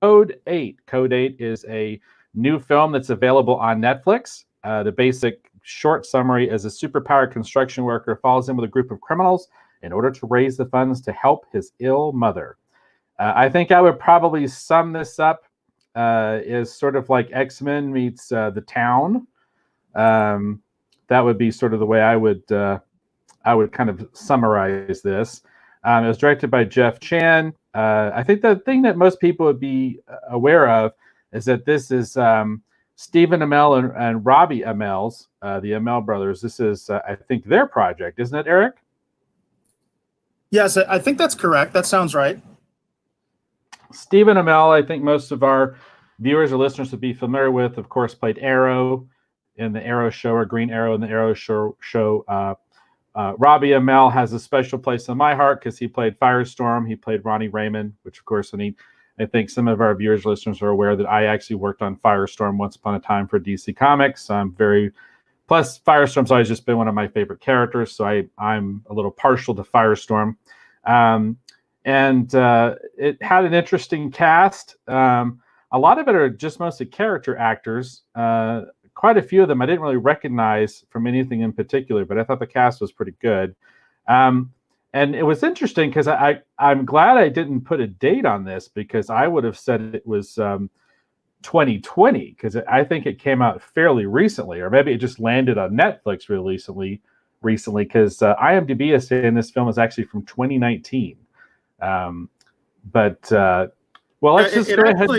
Code 8. Code 8 is a new film that's available on Netflix. The basic short summary is a superpowered construction worker falls in with a group of criminals in order to raise the funds to help his ill mother. I think I would probably sum this up as sort of like X-Men meets The Town. That would be sort of the way I would kind of summarize this. It was directed by Jeff Chan. I think the thing that most people would be aware of is that this is Stephen Amell and Robbie Amell's, the Amell brothers. This is, I think, their project, isn't it, Eric? Yes, I think that's correct. That sounds right. Stephen Amell, I think most of our viewers or listeners would be familiar with, of course, played Arrow in the Arrow show, or Green Arrow in the Arrow show. Robbie Amell has a special place in my heart because he played Firestorm. He played Ronnie Raymond, which, of course, I think some of our viewers, listeners are aware that I actually worked on Firestorm once upon a time for DC Comics. Plus Firestorm's always just been one of my favorite characters, so I'm a little partial to Firestorm. And it had an interesting cast. A lot of it are just mostly character actors. Quite a few of them I didn't really recognize from anything in particular, but I thought the cast was pretty good. And it was interesting because I'm glad I didn't put a date on this, because I would have said it was 2020, because I think it came out fairly recently, or maybe it just landed on Netflix really recently, because IMDb is saying this film is actually from 2019. Well, let's just go ahead.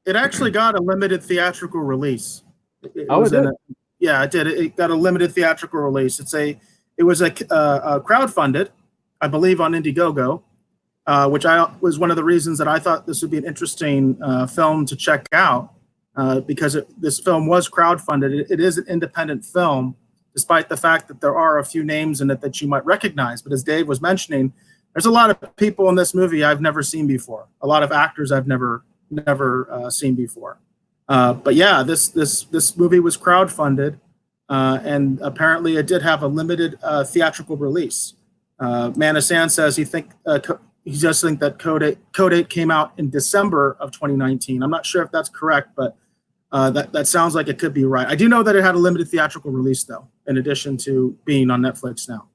It actually got a limited theatrical release. It did. It got a limited theatrical release. It was crowdfunded, I believe, on Indiegogo, which was one of the reasons that I thought this would be an interesting film to check out, because this film was crowdfunded. It is an independent film, despite the fact that there are a few names in it that you might recognize. But as Dave was mentioning, there's a lot of people in this movie I've never seen before. A lot of actors I've never seen before. But yeah, this movie was crowdfunded, and apparently it did have a limited theatrical release. Manasan says he does think that Code 8 came out in December of 2019. I'm not sure if that's correct, but that sounds like it could be right. I do know that it had a limited theatrical release, though, in addition to being on Netflix now.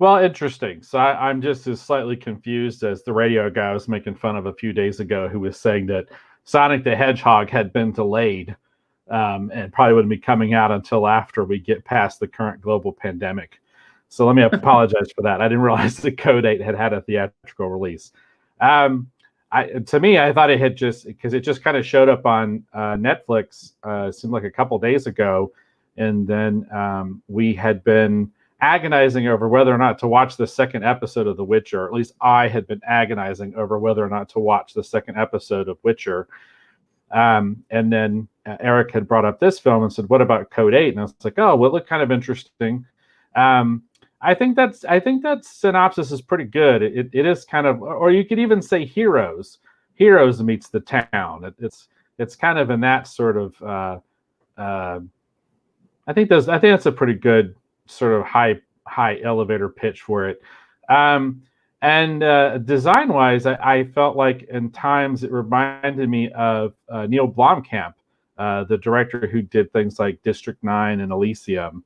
Well, interesting. So I'm just as slightly confused as the radio guy I was making fun of a few days ago, who was saying that Sonic the Hedgehog had been delayed and probably wouldn't be coming out until after we get past the current global pandemic. So let me apologize for that. I didn't realize that Code 8 had a theatrical release. To me, I thought it had because it just kind of showed up on Netflix, seemed like a couple days ago. And then we had been agonizing over whether or not to watch the second episode of The Witcher. Or at least I had been agonizing over whether or not to watch the second episode of Witcher. And then Eric had brought up this film and said, "What about Code 8?" And I was like, "Oh, well, it looked kind of interesting." I think that synopsis is pretty good. It is kind of, or you could even say Heroes meets The Town. It's kind of in that sort of. I think that's a pretty good sort of high elevator pitch for it. And design wise, I felt like in times it reminded me of Neil Blomkamp, the director who did things like District 9 and Elysium.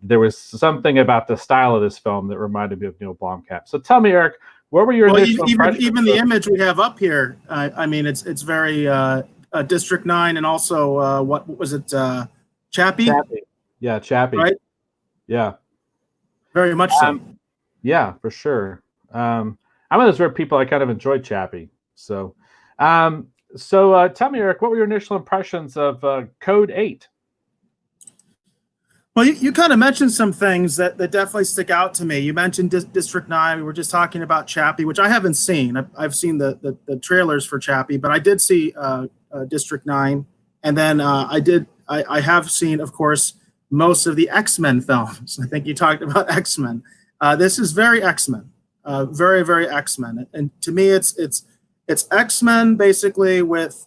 There was something about the style of this film that reminded me of Neil Blomkamp. So tell me, Eric, what were your initial impressions? Even the image we have up here, I mean, it's very District 9, and also what was it, Chappie? Yeah, Chappie. Right? Yeah. Very much so. Yeah, for sure. I'm one of those rare people, I kind of enjoyed Chappie. So tell me, Eric, what were your initial impressions of Code 8? Well, you kind of mentioned some things that definitely stick out to me. You mentioned District 9. We were just talking about Chappie, which I haven't seen. I've seen the trailers for Chappie, but I did see District 9. And then I have seen, of course, most of the X-Men films. I think you talked about X-Men. This is very X-Men, very, very X-Men. And to me, it's X-Men basically with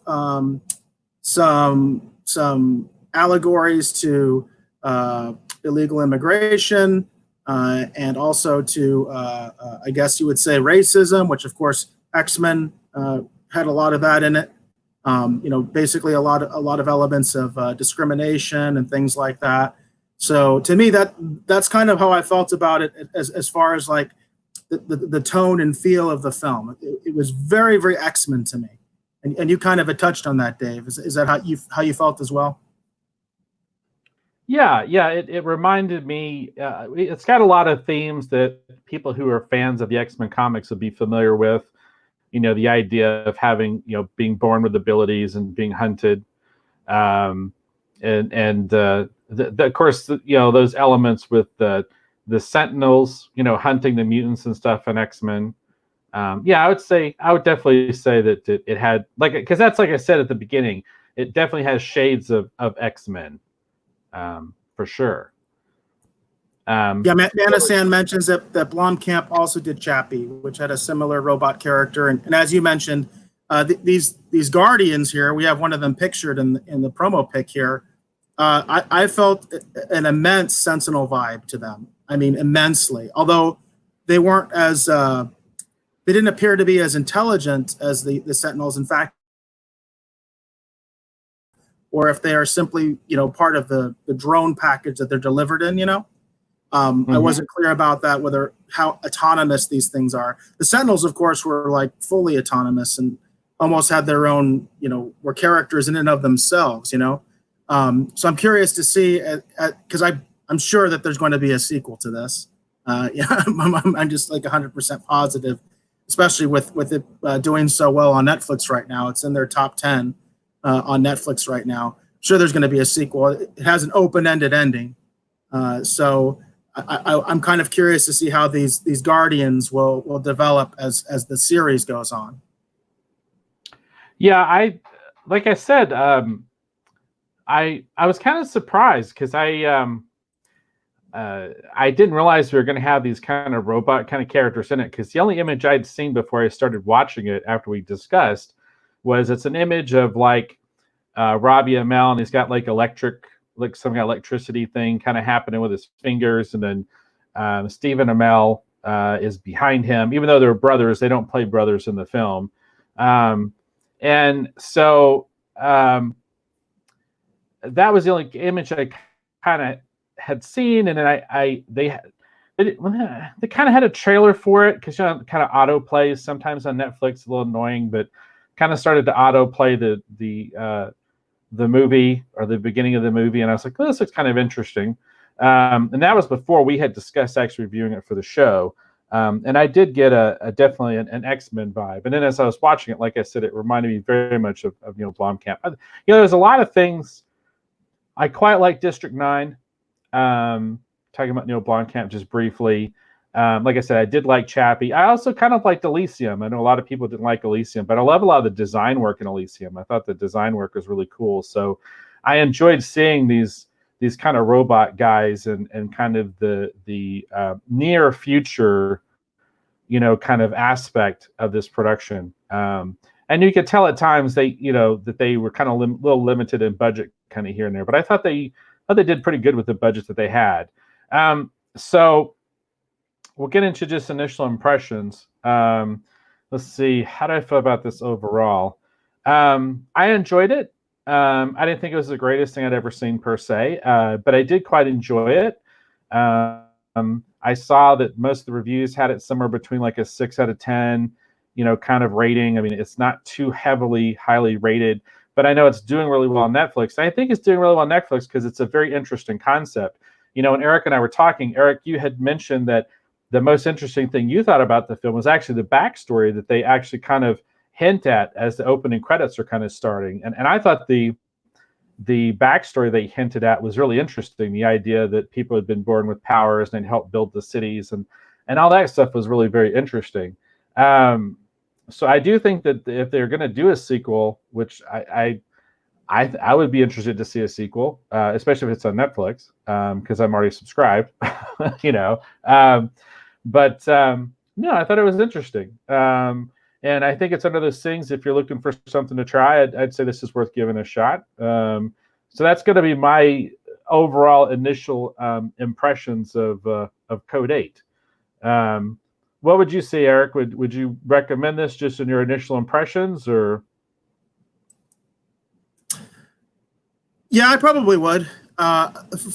some allegories to illegal immigration and also to, I guess you would say, racism, which of course X-Men had a lot of that in it. Basically a lot of elements of discrimination and things like that. So to me, that's kind of how I felt about it as far as like the tone and feel of the film. It was very, very X-Men to me. And you kind of had touched on that, Dave. Is that how you felt as well? Yeah, it reminded me. It's got a lot of themes that people who are fans of the X-Men comics would be familiar with. The idea of having, being born with abilities and being hunted, and of course, those elements with the Sentinels, hunting the mutants and stuff in X-Men. I would definitely say that it had, like, because that's, like I said at the beginning, it definitely has shades of X-Men, for sure. Manasan mentions that Blomkamp also did Chappie, which had a similar robot character. And as you mentioned, these Guardians here, we have one of them pictured in the promo pic here. I felt an immense Sentinel vibe to them. I mean, immensely. Although they weren't they didn't appear to be as intelligent as the Sentinels. In fact, or if they are simply, part of the drone package that they're delivered in, I wasn't clear about that, how autonomous these things are. The Sentinels, of course, were like fully autonomous and almost had their own, were characters in and of themselves, So I'm curious to see, because I'm sure that there's going to be a sequel to this. I'm just like 100% positive, especially with it doing so well on Netflix right now. It's in their top 10 on Netflix right now. I'm sure there's going to be a sequel. It has an open-ended ending. So I'm kind of curious to see how these Guardians will develop as the series goes on. Yeah, like I said, I was kind of surprised because I didn't realize we were going to have these kind of robot kind of characters in it, because the only image I'd seen before I started watching it after we discussed was it's an image of like Robbie Amell, and he's got like some kind of electricity thing kind of happening with his fingers, and then Stephen Amell is behind him. Even though they're brothers, they don't play brothers in the film, and so that was the only image I kind of had seen, and then they kind of had a trailer for it, because kind of auto plays sometimes on Netflix, a little annoying, but kind of started to auto play the movie or the beginning of the movie, and I was like, this looks kind of interesting. And that was before we had discussed actually reviewing it for the show. And I did get definitely an X-Men vibe. And then as I was watching it, like I said, it reminded me very much of Blomkamp. There's a lot of things. I quite like District 9. Talking about Neil Blomkamp just briefly. Like I said, I did like Chappie. I also kind of liked Elysium. I know a lot of people didn't like Elysium, but I love a lot of the design work in Elysium. I thought the design work was really cool. So I enjoyed seeing these kind of robot guys and kind of the near future, kind of aspect of this production. And you could tell at times that they were kind of little limited in budget kind of here and there, but I thought they did pretty good with the budget that they had. So we'll get into just initial impressions. Let's see. How do I feel about this overall? I enjoyed it. I didn't think it was the greatest thing I'd ever seen per se, but I did quite enjoy it. I saw that most of the reviews had it somewhere between like a 6 out of 10, kind of rating. I mean, it's not too highly rated, but I know it's doing really well on Netflix. And I think it's doing really well on Netflix because it's a very interesting concept. And Eric and I were talking. Eric, you had mentioned that the most interesting thing you thought about the film was actually the backstory that they actually kind of hint at as the opening credits are kind of starting. And I thought the backstory they hinted at was really interesting. The idea that people had been born with powers and helped build the cities and all that stuff was really very interesting. So I do think that if they're going to do a sequel, which I would be interested to see a sequel, especially if it's on Netflix, because I'm already subscribed, But no, I thought it was interesting. And I think it's one of those things, if you're looking for something to try, I'd say this is worth giving a shot. So that's going to be my overall initial impressions of Code 8. What would you say, Eric? Would you recommend this just in your initial impressions, or? Yeah, I probably would.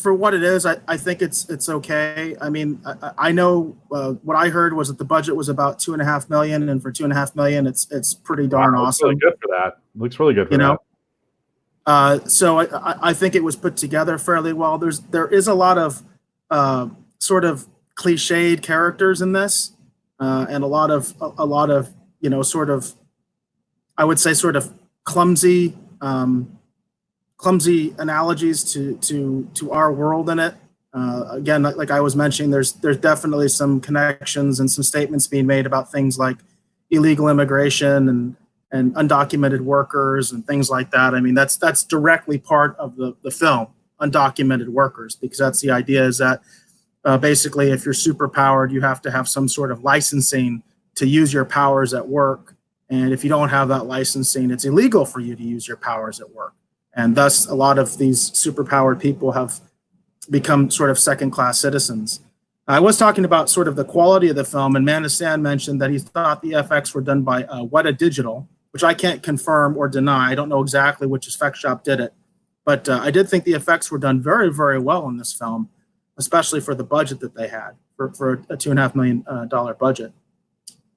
For what it is, I think it's okay. I mean, I know what I heard was that the budget was about 2.5 million, and for 2.5 million, it's pretty darn Wow, looks really awesome. good for that. Looks really good for You know, that. so I think it was put together fairly well. There is a lot of sort of cliched characters in this, and a lot of sort of, I would say, sort of clumsy. Clumsy analogies to our world in it. Again, like I was mentioning, there's definitely some connections and some statements being made about things like illegal immigration and undocumented workers and things like that. I mean, that's directly part of the film, undocumented workers, because that's the idea, is that basically, if you're super powered, you have to have some sort of licensing to use your powers at work. And if you don't have that licensing, it's illegal for you to use your powers at work. And thus, a lot of these superpowered people have become sort of second-class citizens. I was talking about sort of the quality of the film, and Manistan mentioned that he thought the FX were done by Weta Digital, which I can't confirm or deny. I don't know exactly which effects shop did it, but I did think the effects were done very, very well in this film, especially for the budget that they had, for a $2.5 million budget.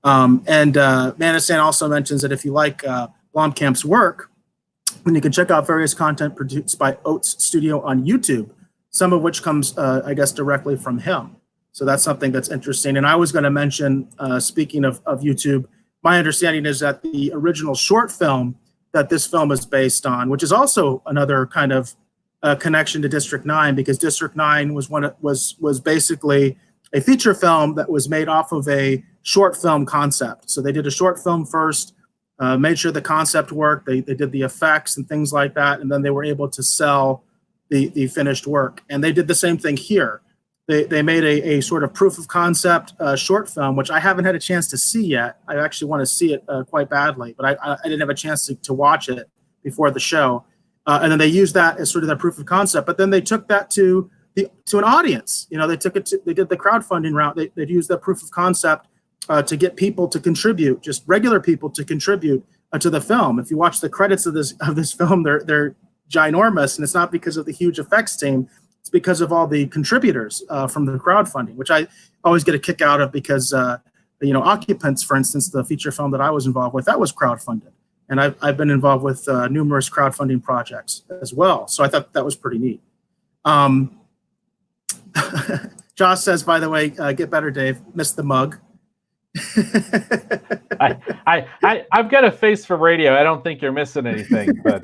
And Manistan also mentions that if you like Blomkamp's work, and you can check out various content produced by Oats Studio on YouTube, some of which comes, I guess, directly from him. So that's something that's interesting. And I was going to mention, speaking of YouTube, my understanding is that the original short film that this film is based on, which is also another kind of connection to District 9, because District 9 was basically a feature film that was made off of a short film concept. So they did a short film first, made sure the concept worked. They did the effects and things like that, and then they were able to sell the finished work. And they did the same thing here. They made a sort of proof of concept short film, which I haven't had a chance to see yet. I actually want to see it quite badly, but I didn't have a chance to watch it before the show. And then they used that as sort of their proof of concept. But then they took that to an audience. They took it. They did the crowdfunding route. They used that proof of concept to get people to contribute, just regular people to contribute to the film. If you watch the credits of this film, they're ginormous, and it's not because of the huge effects team. It's because of all the contributors from the crowdfunding, which I always get a kick out of, because Occupants, for instance, the feature film that I was involved with, that was crowdfunded, and I've been involved with numerous crowdfunding projects as well. So I thought that was pretty neat. Josh says, by the way, get better, Dave. Missed the mug. I've got a face for radio. I don't think you're missing anything, but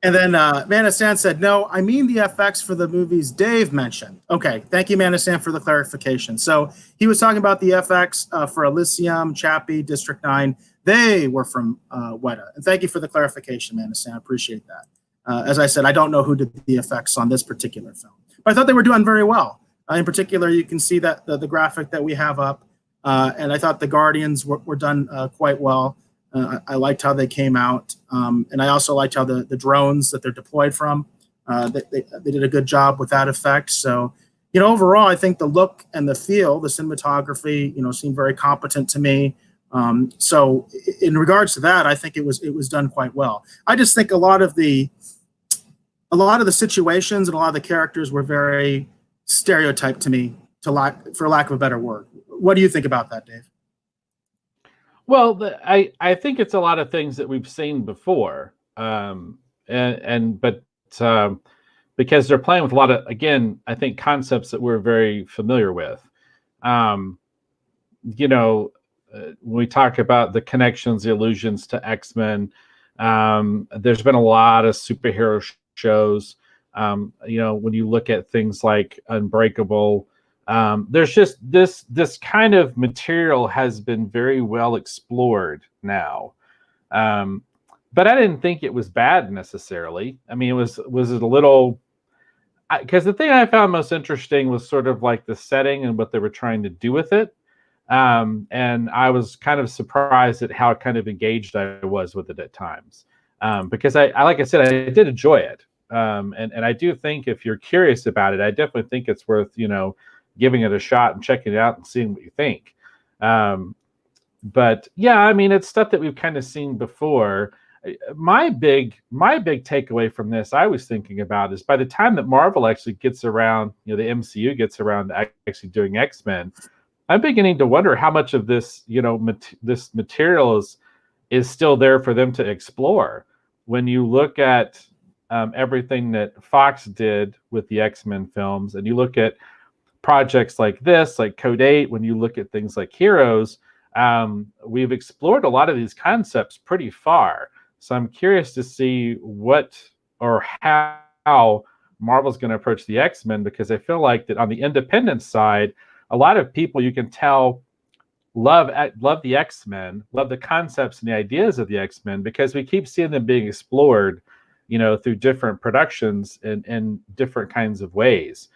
And then Manistan said, no, I mean the FX for the movies Dave mentioned. Okay, thank you, Manistan, for the clarification. So he was talking about the FX for Elysium, Chappie, District 9. They were from Weta. And thank you for the clarification, Manistan. I appreciate that. As I said, I don't know who did the effects on this particular film, but I thought they were doing very well. In particular, you can see that the graphic that we have up, and I thought the Guardians were done quite well. I liked how they came out, and I also liked how the drones that they're deployed from, they did a good job with that effect. So, overall, I think the look and the feel, the cinematography, seemed very competent to me. So, in regards to that, I think it was done quite well. I just think a lot of the situations and a lot of the characters were very stereotyped to me, for lack of a better word. What do you think about that, Dave? Well, I think it's a lot of things that we've seen before, but because they're playing with a lot of, again, I think concepts that we're very familiar with. When we talk about the connections, the allusions to X-Men, there's been a lot of superhero shows. When you look at things like Unbreakable, there's just this kind of material has been very well explored now. But I didn't think it was bad necessarily. I mean, was it a little, because the thing I found most interesting was sort of like the setting and what they were trying to do with it. And I was kind of surprised at how kind of engaged I was with it at times. Because I like I said, I did enjoy it. And I do think if you're curious about it, I definitely think it's worth, giving it a shot and checking it out and seeing what you think. But yeah, I mean, it's stuff that we've kind of seen before. My big takeaway from this, I was thinking about, is by the time that Marvel actually gets around, the MCU gets around to actually doing X-Men, I'm beginning to wonder how much of this, this material is still there for them to explore. When you look at everything that Fox did with the X-Men films, and you look at projects like this, like Code 8, when you look at things like Heroes, we've explored a lot of these concepts pretty far. So I'm curious to see what or how Marvel's going to approach the X-Men, because I feel like that on the independent side, a lot of people, you can tell, love the X-Men, love the concepts and the ideas of the X-Men, because we keep seeing them being explored, through different productions in different kinds of ways.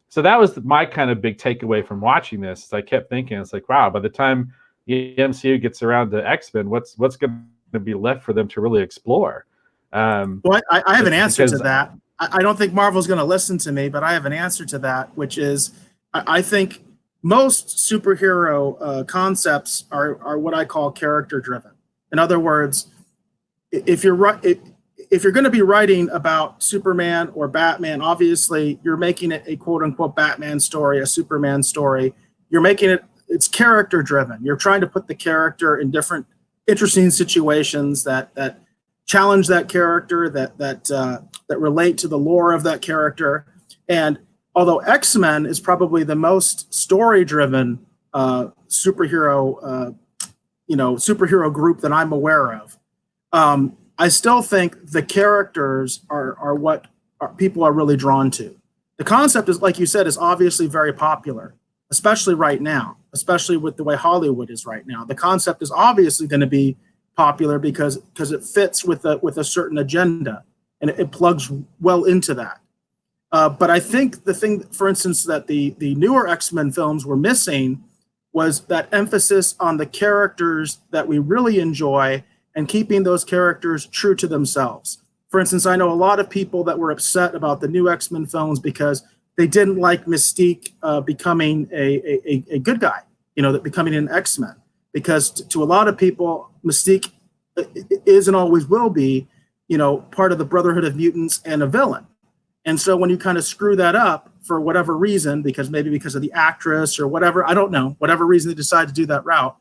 So that was my kind of big takeaway from watching this. I kept thinking, it's like, wow, by the time the MCU gets around to X-Men, what's going to be left for them to really explore? Well, I have an answer to that. I don't think Marvel's going to listen to me, but I have an answer to that, which is I think most superhero concepts are what I call character driven. In other words, if you're going to be writing about Superman or Batman, obviously you're making it a quote unquote Batman story, a Superman story. You're making it's character driven. You're trying to put the character in different interesting situations that challenge that character, that relate to the lore of that character. And although X-Men is probably the most story-driven superhero group that I'm aware of, I still think the characters are what people are really drawn to. The concept is, like you said, is obviously very popular, especially right now, especially with the way Hollywood is right now. The concept is obviously going to be popular because it fits with a certain agenda, and it plugs well into that. But I think the thing, for instance, that the newer X-Men films were missing was that emphasis on the characters that we really enjoy and keeping those characters true to themselves. For instance, I know a lot of people that were upset about the new X-Men films because they didn't like Mystique becoming a good guy, that becoming an X-Men. Because to a lot of people, Mystique is and always will be, part of the Brotherhood of Mutants and a villain. And so when you kind of screw that up for whatever reason, because of the actress or whatever, I don't know, whatever reason they decide to do that route,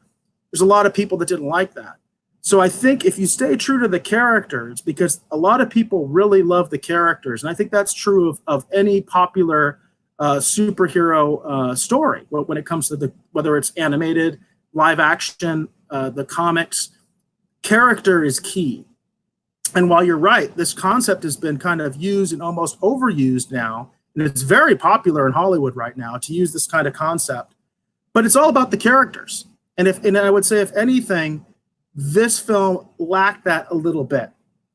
there's a lot of people that didn't like that. So I think if you stay true to the characters, because a lot of people really love the characters, and I think that's true of any popular superhero story when it comes to whether it's animated, live action, the comics, character is key. And while you're right, this concept has been kind of used and almost overused now, and it's very popular in Hollywood right now to use this kind of concept, but it's all about the characters. And I would say, if anything, this film lacked that a little bit.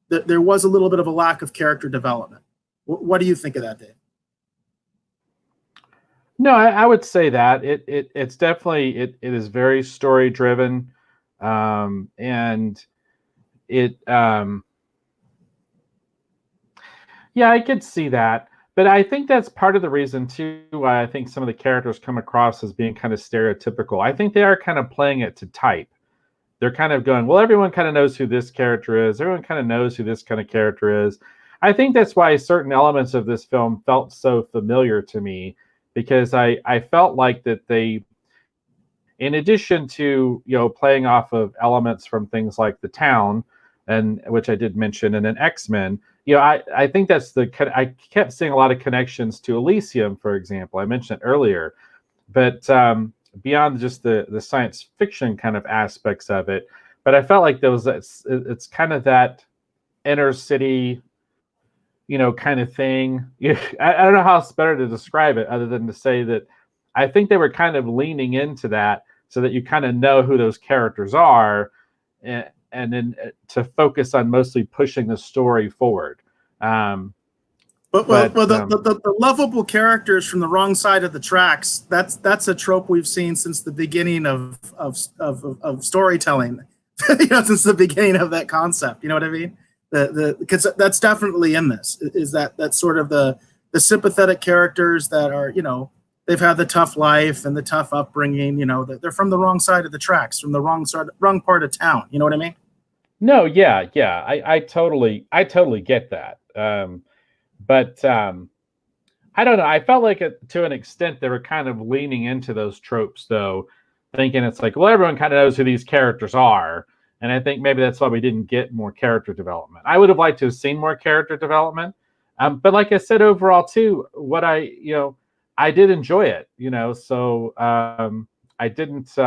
There was a little bit of a lack of character development. What do you think of that, Dave? No, I would say that it's definitely it is very story driven, and it yeah, I could see that, but I think that's part of the reason too why I think some of the characters come across as being kind of stereotypical. I think they are kind of playing it to type. They're kind of going, well, everyone kind of knows who this character is. Everyone kind of knows who this kind of character is. I think that's why certain elements of this film felt so familiar to me, because I felt like that they, in addition to, playing off of elements from things like The Town, and which I did mention, and then X-Men, I think that's I kept seeing a lot of connections to Elysium, for example. I mentioned it earlier, but beyond just the science fiction kind of aspects of it, but I felt like it's kind of that inner city, kind of thing. I don't know how it's better to describe it other than to say that I think they were kind of leaning into that so that you kind of know who those characters are, and then to focus on mostly pushing the story forward. The lovable characters from the wrong side of the tracks, that's a trope we've seen since the beginning of storytelling, since the beginning of that concept. You know what I mean? Because that's definitely in this, is that sort of the sympathetic characters that are, they've had the tough life and the tough upbringing. You know, they're from the wrong side of the tracks, from the wrong part of town. You know what I mean? No, yeah, yeah. I totally get that. But I don't know. I felt like to an extent they were kind of leaning into those tropes, though, thinking it's like, well, everyone kind of knows who these characters are, and I think maybe that's why we didn't get more character development. I would have liked to have seen more character development, but like I said, overall, too, I did enjoy it. So I didn't.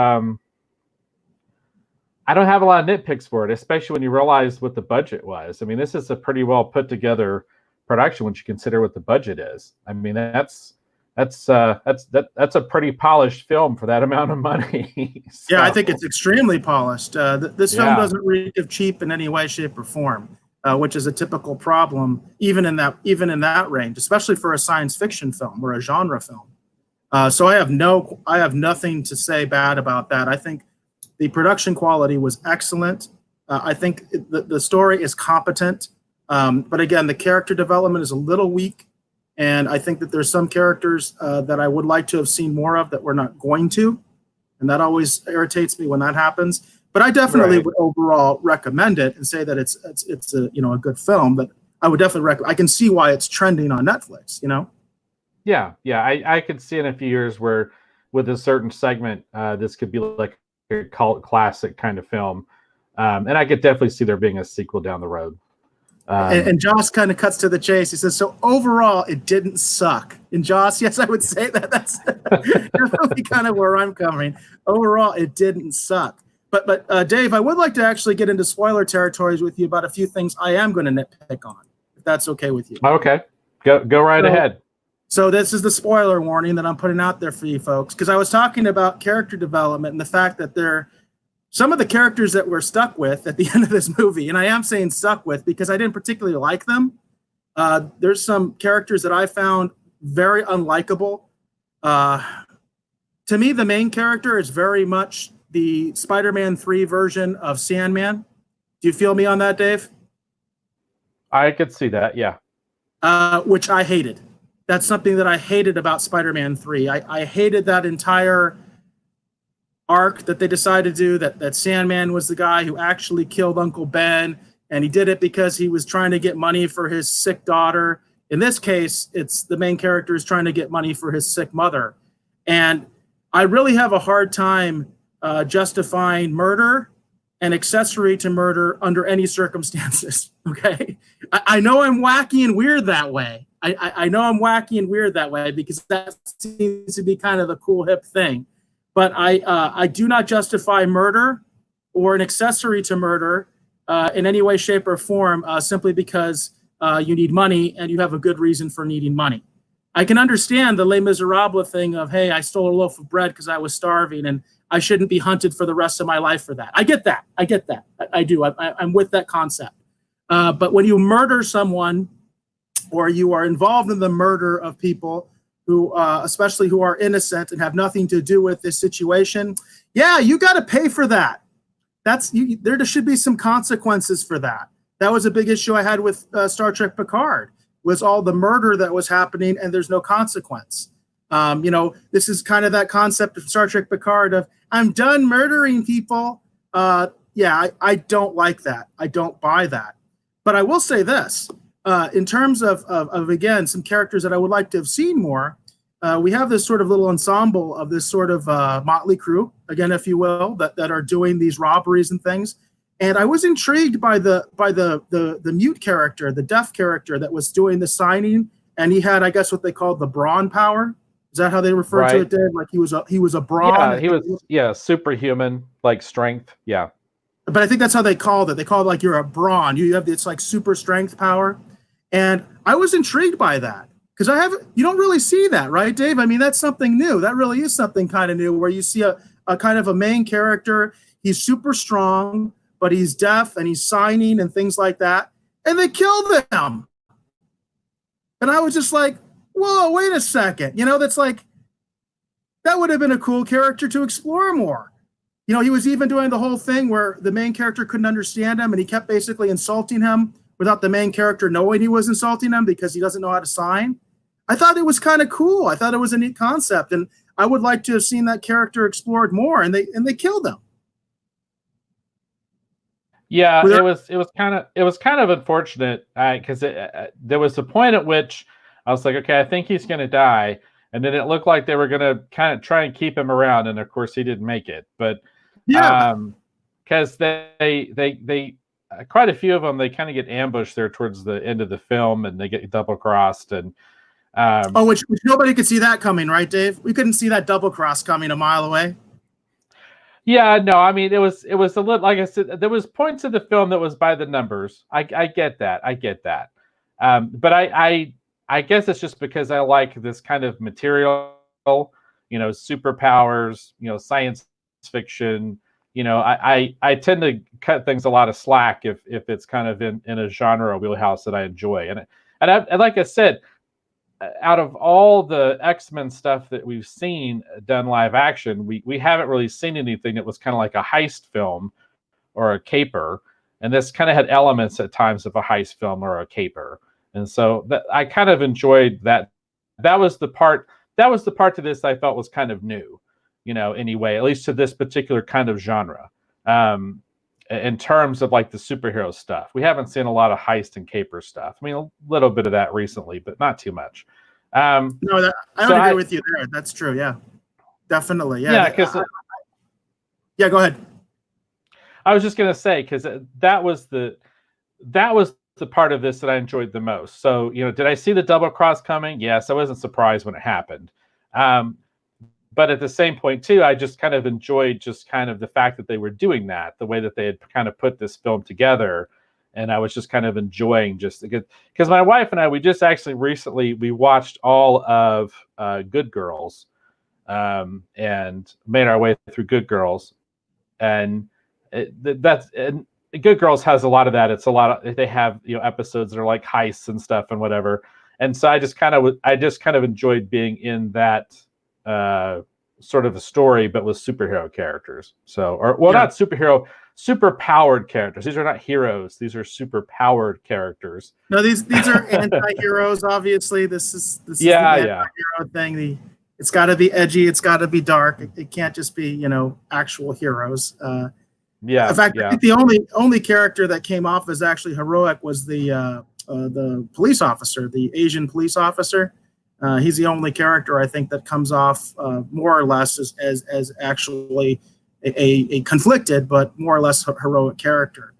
I don't have a lot of nitpicks for it, especially when you realize what the budget was. I mean, this is a pretty well put together production once you consider what the budget is. I mean, that's a pretty polished film for that amount of money. Yeah, I think it's extremely polished. This film Yeah. doesn't reek of cheap in any way, shape, or form, which is a typical problem, even in that range, especially for a science fiction film or a genre film. So I have nothing to say bad about that. I think the production quality was excellent. I think the story is competent, but again, the character development is a little weak, and I think that there's some characters that I would like to have seen more of that we're not going to, and that always irritates me when that happens. But I definitely would overall recommend it and say that it's a good film. But I would definitely recommend. I can see why it's trending on Netflix. Yeah. I could see in a few years where, with a certain segment, this could be like a cult classic kind of film, and I could definitely see there being a sequel down the road. And Joss kind of cuts to the chase. He says, "So overall, it didn't suck." And Joss, yes, I would say that. That's definitely kind of where I'm coming. Overall, it didn't suck. But Dave, I would like to actually get into spoiler territories with you about a few things I am going to nitpick on, if that's okay with you. Okay, go right ahead. So this is the spoiler warning that I'm putting out there for you folks, because I was talking about character development and the fact that some of the characters that we're stuck with at the end of this movie, and I am saying stuck with because I didn't particularly like them. There's some characters that I found very unlikable. To me, the main character is very much the Spider-Man 3 version of Sandman. Do you feel me on that, Dave? I could see that, yeah. Which I hated. That's something that I hated about Spider-Man 3. I hated that entire arc that they decided to do, that Sandman was the guy who actually killed Uncle Ben, and he did it because he was trying to get money for his sick daughter. In this case, it's the main character is trying to get money for his sick mother. And I really have a hard time justifying murder and accessory to murder under any circumstances, okay? I know I'm wacky and weird that way. I know I'm wacky and weird that way because that seems to be kind of the cool, hip thing. But I do not justify murder or an accessory to murder in any way, shape, or form simply because you need money and you have a good reason for needing money. I can understand the Les Miserables thing of, hey, I stole a loaf of bread because I was starving and I shouldn't be hunted for the rest of my life for that. I get that. I do. I'm with that concept. But when you murder someone or you are involved in the murder of people who, especially who are innocent and have nothing to do with this situation, yeah, you got to pay for that. There should be some consequences for that. That was a big issue I had with Star Trek Picard, was all the murder that was happening and there's no consequence. This is kind of that concept of Star Trek Picard of, I'm done murdering people. I don't like that. I don't buy that. But I will say this, in terms of again, some characters that I would like to have seen more, we have this sort of little ensemble of this sort of motley crew, again, if you will, that are doing these robberies and things. And I was intrigued by the mute character, the deaf character that was doing the signing, and he had, I guess, what they called the brawn power. Is that how they refer to it, Dave? Like he was a brawn. Yeah, he was superhuman, like strength. Yeah. But I think that's how they called it. They called it like you're a brawn. You have this like super strength power. And I was intrigued by that because you don't really see that, right, Dave? I mean, that's something new. That really is something kind of new where you see a kind of a main character. He's super strong, but he's deaf and he's signing and things like that. And they killed him. And I was just like, whoa, wait a second. That's like, that would have been a cool character to explore more. He was even doing the whole thing where the main character couldn't understand him and he kept basically insulting him without the main character knowing he was insulting him because he doesn't know how to sign. I thought it was kind of cool. I thought it was a neat concept, and I would like to have seen that character explored more. And they killed him. Yeah, There, it was kind of unfortunate because there was a point at which I was like, okay, I think he's going to die, and then it looked like they were going to kind of try and keep him around, and of course he didn't make it. But yeah. because they quite a few of them, they kind of get ambushed there towards the end of the film, and they get double crossed, and Oh, which nobody could see that coming, right, Dave? We couldn't see that double cross coming a mile away. yeah, no, I mean it was a little, like I said, there was points of the film that was by the numbers. I get that, but I guess it's just because I like this kind of material, superpowers, science fiction. I tend to cut things a lot of slack if it's kind of in a genre wheelhouse that I enjoy, and like I said, out of all the X-Men stuff that we've seen done live action, we haven't really seen anything that was kind of like a heist film or a caper. And this kind of had elements at times of a heist film or a caper. And so I kind of enjoyed that. That was the part to this I felt was kind of new, anyway, at least to this particular kind of genre. In terms of like the superhero stuff, we haven't seen a lot of heist and caper stuff. I mean, a little bit of that recently, but not too much. No, I would agree with you there. That's true. Yeah, definitely. Yeah. Yeah. Go ahead. I was just gonna say because that was the part of this that I enjoyed the most. So did I see the double cross coming? Yes, I wasn't surprised when it happened. But at the same point too, I just kind of enjoyed just kind of the fact that they were doing that, the way that they had kind of put this film together. And I was just kind of enjoying because my wife and I, we just actually recently, we watched all of Good Girls and made our way through Good Girls. And and Good Girls has a lot of that. It's a lot of, they have, episodes that are like heists and stuff and whatever. And so I just kind of enjoyed being in that sort of a story, but with superhero characters. So, not superhero, super powered characters. These are not heroes. These are super powered characters. No, these are anti-heroes. Obviously, this is the anti-hero thing. It's got to be edgy. It's got to be dark. It can't just be actual heroes. In fact, I think the only character that came off as actually heroic was the police officer, the Asian police officer. He's the only character I think that comes off more or less as actually a conflicted but more or less heroic character,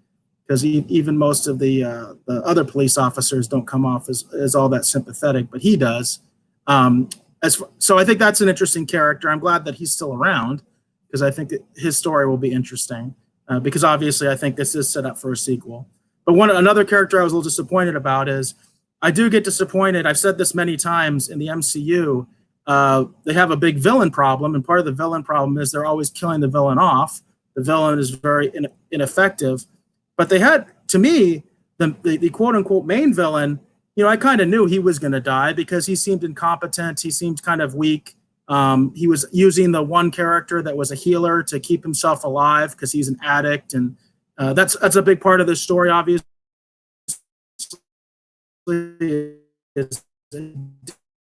because even most of the other police officers don't come off as all that sympathetic, but he does. So I think that's an interesting character. I'm glad that he's still around because I think that his story will be interesting. Because obviously I think this is set up for a sequel. But another character I was a little disappointed about is I do get disappointed. I've said this many times in the MCU. They have a big villain problem, and part of the villain problem is they're always killing the villain off. The villain is very ineffective. But they had, to me, the quote-unquote main villain, I kind of knew he was going to die because he seemed incompetent. He seemed kind of weak. He was using the one character that was a healer to keep himself alive because he's an addict, and that's a big part of the story. Obviously, is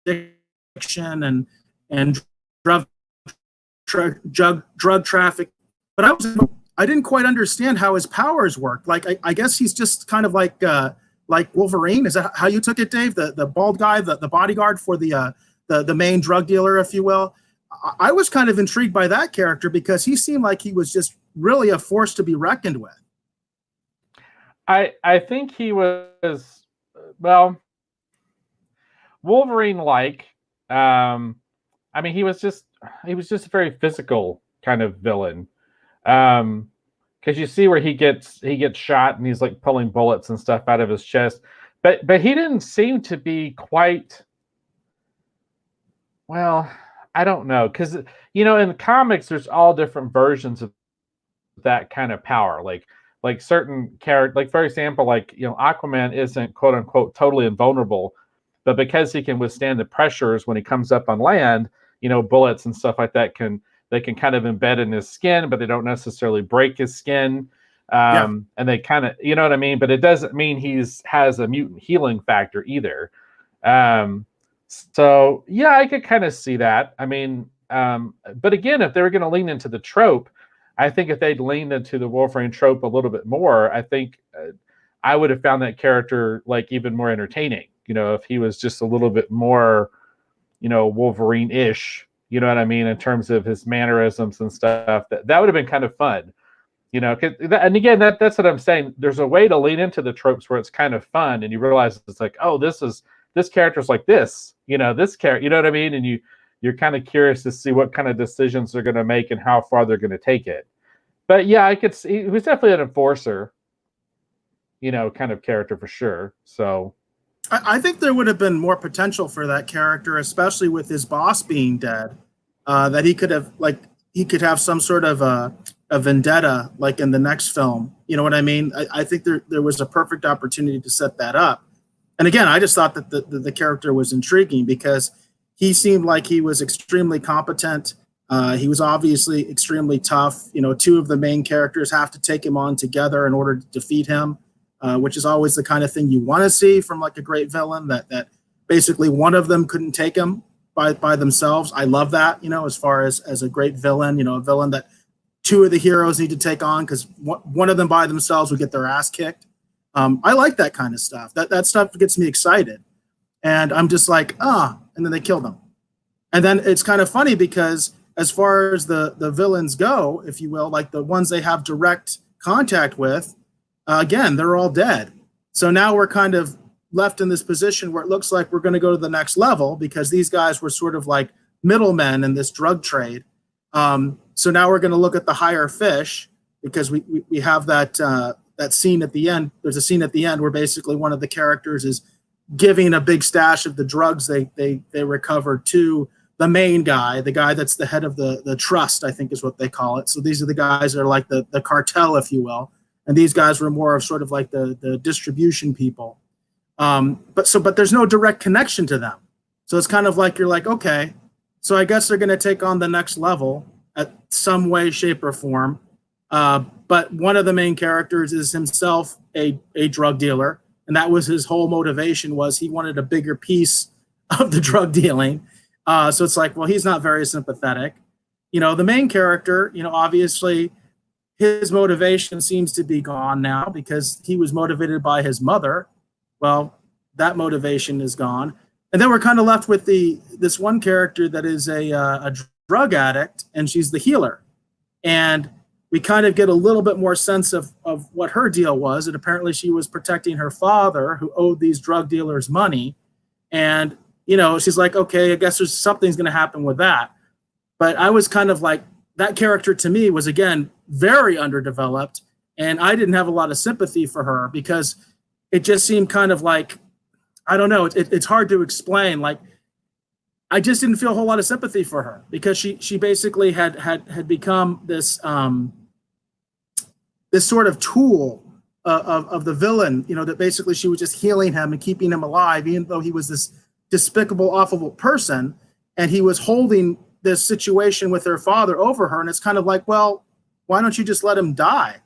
addiction and drug traffic. But I didn't quite understand how his powers worked. Like I guess he's just kind of like Wolverine. Is that how you took it, Dave? The bald guy, the bodyguard for the main drug dealer, if you will. I was kind of intrigued by that character because he seemed like he was just really a force to be reckoned with. I think he was, well, Wolverine-like. I mean, he was just a very physical kind of villain. Because you see where he gets shot and he's like pulling bullets and stuff out of his chest, but he didn't seem to be quite. Well, I don't know, because in the comics there's all different versions of that kind of power. Like certain character, like for example, like Aquaman isn't quote unquote totally invulnerable, but because he can withstand the pressures when he comes up on land, bullets and stuff like that can kind of embed in his skin, but they don't necessarily break his skin. And they kind of, you know what I mean? But it doesn't mean has a mutant healing factor either. So yeah, I could kind of see that. I mean, but again, if they were going to lean into the trope, I think if they'd leaned into the Wolverine trope a little bit more, I think I would have found that character like even more entertaining. You know, if he was just a little bit more, you know, Wolverine-ish. You know what I mean, in terms of his mannerisms and stuff. That would have been kind of fun. You know, and again, that's what I'm saying. There's a way to lean into the tropes where it's kind of fun, and you realize it's like, oh, this character's like this. You know, this character. You know what I mean? And you're kind of curious to see what kind of decisions they're going to make and how far they're going to take it. But yeah, I could see he was definitely an enforcer, you know, kind of character for sure. So I think there would have been more potential for that character, especially with his boss being dead. That he could have some sort of a vendetta, like in the next film. You know what I mean? I think there was a perfect opportunity to set that up. And again, I just thought that the character was intriguing because he seemed like he was extremely competent. He was obviously extremely tough. You know, two of the main characters have to take him on together in order to defeat him, which is always the kind of thing you want to see from like a great villain, that basically one of them couldn't take him by themselves. I love that, you know, as far as a great villain, you know, a villain that two of the heroes need to take on because one of them by themselves would get their ass kicked. I like that kind of stuff. That stuff gets me excited. And I'm just like, and then they kill them. And then it's kind of funny because as far as the villains go, if you will, like the ones they have direct contact with, again, they're all dead. So now we're kind of left in this position where it looks like we're going to go to the next level because these guys were sort of like middlemen in this drug trade. So now we're going to look at the higher fish because we have that scene at the end. There's a scene at the end where basically one of the characters is giving a big stash of the drugs they recovered to the main guy, the guy that's the head of the trust, I think is what they call it. So these are the guys that are like the cartel, if you will. And these guys were more of sort of like the distribution people. But there's no direct connection to them. So it's kind of like you're like, okay, so I guess they're going to take on the next level at some way, shape, or form. But one of the main characters is himself a drug dealer. And that was his whole motivation, was he wanted a bigger piece of the drug dealing. So it's like, well, he's not very sympathetic. You know, the main character, you know, obviously his motivation seems to be gone now because he was motivated by his mother. Well, that motivation is gone. And then we're kind of left with this one character that is a drug addict, and she's the healer. And we kind of get a little bit more sense of what her deal was. And apparently she was protecting her father, who owed these drug dealers money. And, you know, she's like, okay, I guess something's going to happen with that. But I was kind of like, that character to me was, again, very underdeveloped. And I didn't have a lot of sympathy for her because it just seemed kind of like, I don't know, it's hard to explain. Like, I just didn't feel a whole lot of sympathy for her because she basically had become this this sort of tool of the villain, you know, that basically she was just healing him and keeping him alive, even though he was this despicable, awful person, and he was holding this situation with her father over her. And it's kind of like, well, why don't you just let him die?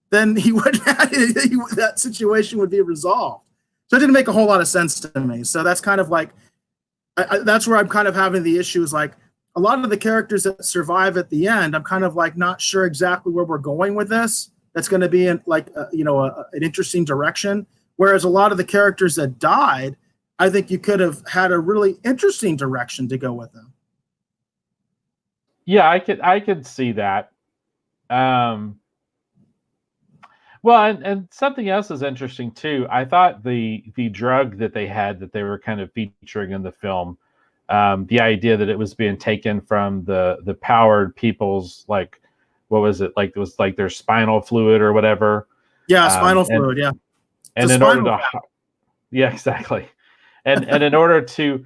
Then that situation would be resolved. So it didn't make a whole lot of sense to me. So that's kind of like, that's where I'm kind of having the issues. Like a lot of the characters that survive at the end, I'm kind of like not sure exactly where we're going with this. That's going to be in like, an interesting direction. Whereas a lot of the characters that died, I think you could have had a really interesting direction to go with them. Yeah, I could see that. Well, and something else is interesting too. I thought the drug that they had that they were kind of featuring in the film, the idea that it was being taken from the powered people's, like, what was it, like it was like their spinal fluid or whatever. Yeah, spinal fluid. Yeah, and in order to, yeah, exactly, and in order to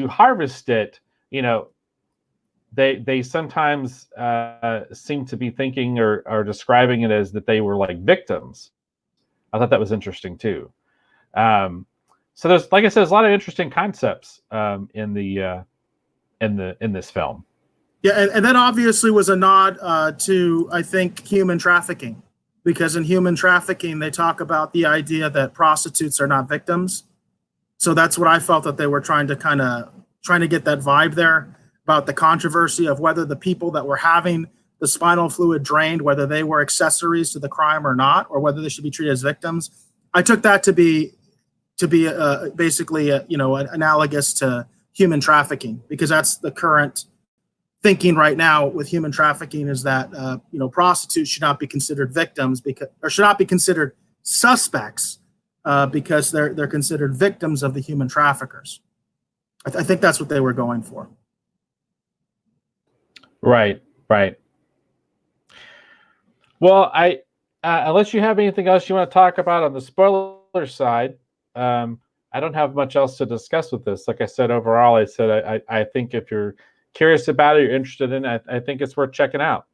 harvest it, you know, they sometimes seem to be thinking or describing it as that they were like victims. I thought that was interesting too. So there's, like I said, there's a lot of interesting concepts in this film. Yeah, and that obviously was a nod to, I think, human trafficking, because in human trafficking they talk about the idea that prostitutes are not victims. So that's what I felt that they were trying to get that vibe there about the controversy of whether the people that were having the spinal fluid drained, whether they were accessories to the crime or not, or whether they should be treated as victims. I took that to be basically analogous to human trafficking, because that's the current thinking right now with human trafficking, is that prostitutes should not be considered victims or should not be considered suspects because they're considered victims of the human traffickers. I think that's what they were going for. Right. Well, unless you have anything else you want to talk about on the spoiler side, I don't have much else to discuss with this. Like I said, overall, I think if you're curious about it, you're interested in it, I think it's worth checking out.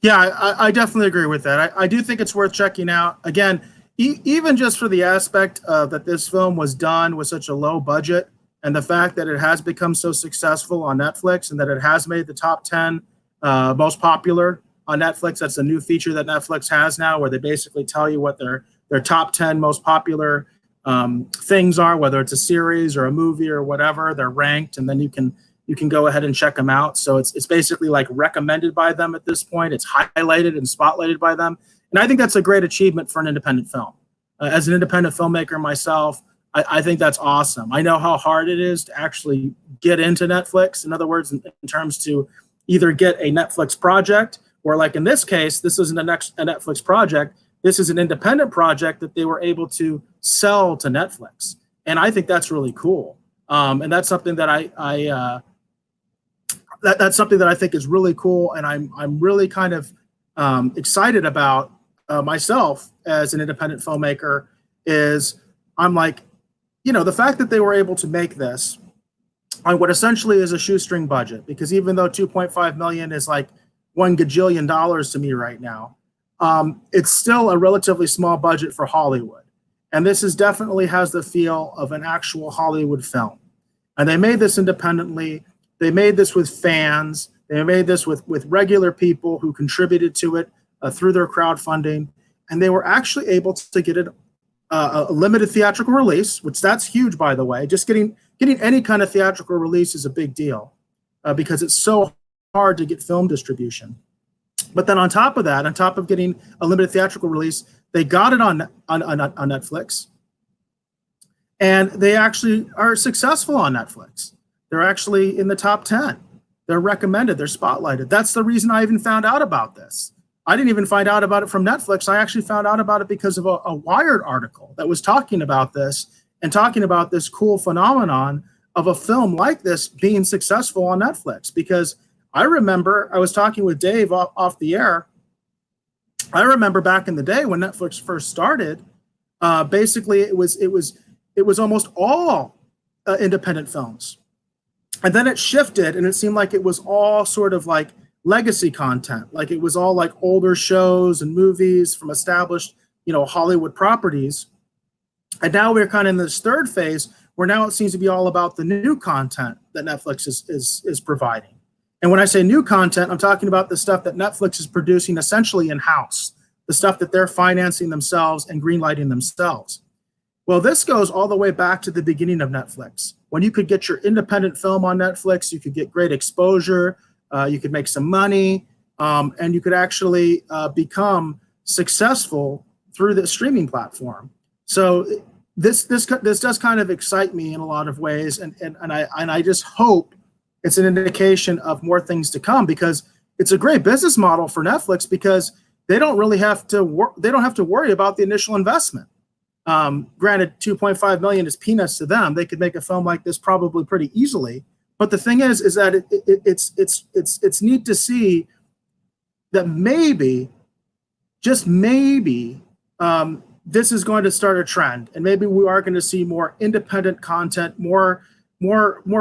Yeah, I definitely agree with that. I do think it's worth checking out. Again, even just for the aspect of that this film was done with such a low budget, and the fact that it has become so successful on Netflix, and that it has made the top 10 most popular on Netflix. That's a new feature that Netflix has now, where they basically tell you what their top 10 most popular things are, whether it's a series or a movie or whatever. They're ranked, and then you can go ahead and check them out. So it's basically like recommended by them at this point. It's highlighted and spotlighted by them. And I think that's a great achievement for an independent film. As an independent filmmaker myself, I think that's awesome. I know how hard it is to actually get into Netflix. In other words, in terms to either get a Netflix project, or like in this case, this isn't a Netflix project. This is an independent project that they were able to sell to Netflix. And I think that's really cool. And that's something that that's something that I think is really cool. And I'm really kind of excited about myself as an independent filmmaker. Is I'm like, the fact that they were able to make this on what essentially is a shoestring budget, because even though 2.5 million is like $1 gajillion to me right now, it's still a relatively small budget for Hollywood. And this definitely has the feel of an actual Hollywood film. And they made this independently. They made this with fans. They made this with regular people who contributed to it through their crowdfunding. And they were actually able to get it a limited theatrical release, which that's huge, by the way. Just getting any kind of theatrical release is a big deal because it's so hard to get film distribution. But then on top of that, on top of getting a limited theatrical release, they got it on Netflix, and they actually are successful on Netflix. They're actually in the top 10. They're recommended. They're spotlighted. That's the reason I even found out about this. I didn't even find out about it from Netflix. I actually found out about it because of a Wired article that was talking about this and talking about this cool phenomenon of a film like this being successful on Netflix. Because I remember I was talking with Dave off the air. I remember back in the day when Netflix first started, basically it was almost all independent films. And then it shifted, and it seemed like it was all sort of like legacy content. Like it was all like older shows and movies from established, Hollywood properties. And now we're kind of in this third phase where now it seems to be all about the new content that Netflix is providing. And when I say new content, I'm talking about the stuff that Netflix is producing essentially in-house, the stuff that they're financing themselves and greenlighting themselves. Well, this goes all the way back to the beginning of Netflix. When you could get your independent film on Netflix, you could get great exposure, you could make some money, and you could actually become successful through the streaming platform. So this does kind of excite me in a lot of ways, and I just hope it's an indication of more things to come, because it's a great business model for Netflix, because they don't really have to worry about the initial investment. Granted, 2.5 million is peanuts to them. They could make a film like this probably pretty easily. But the thing is that it's neat to see that maybe, just maybe, this is going to start a trend, and maybe we are going to see more independent content, more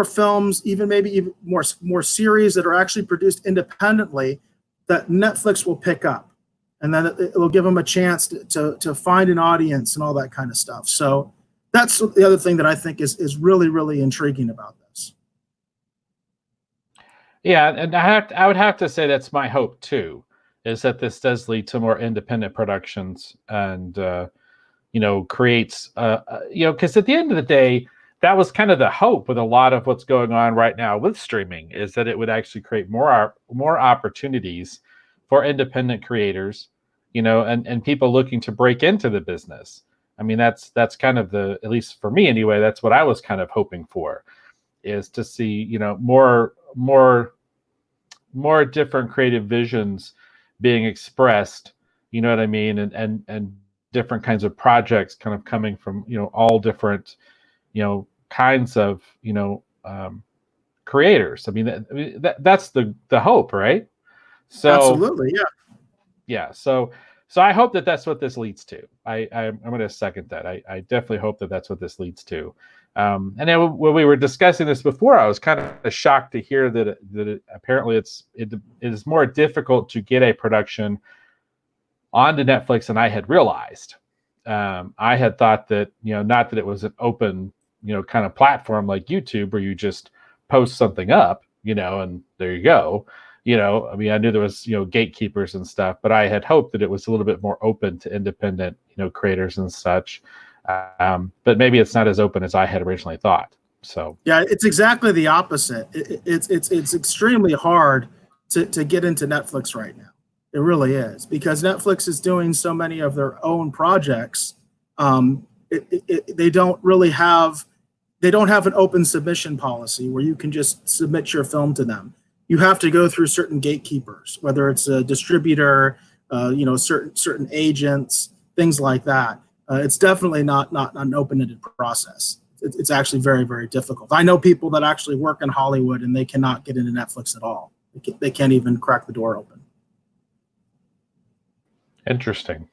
films, even more series that are actually produced independently that Netflix will pick up. And then it will give them a chance to find an audience and all that kind of stuff. So that's the other thing that I think is really, really intriguing about this. Yeah, and I would have to say that's my hope too, is that this does lead to more independent productions, and creates, because at the end of the day, that was kind of the hope with a lot of what's going on right now with streaming, is that it would actually create more opportunities for independent creators, and people looking to break into the business. I mean, that's kind of at least for me anyway, that's what I was kind of hoping for, is to see, more different creative visions being expressed, you know what I mean? And different kinds of projects kind of coming from, all different, kinds of, creators. I mean, that's the hope, right? So Absolutely, yeah. yeah. So I hope that that's what this leads to. I'm going to second that. I definitely hope that that's what this leads to. And then when we were discussing this before, I was kind of shocked to hear that apparently it is more difficult to get a production onto Netflix than I had realized. I had thought that, not that it was an open, kind of platform like YouTube where you just post something up, and there you go. I mean, I knew there was, gatekeepers and stuff, but I had hoped that it was a little bit more open to independent, creators and such. But maybe it's not as open as I had originally thought. So yeah, it's exactly the opposite. It's extremely hard to get into Netflix right now. It really is, because Netflix is doing so many of their own projects. They don't have an open submission policy where you can just submit your film to them. You have to go through certain gatekeepers, whether it's a distributor, certain agents, things like that. It's definitely not an open-ended process. It's actually very, very difficult. I know people that actually work in Hollywood and they cannot get into Netflix at all. They can't even crack the door open. Interesting.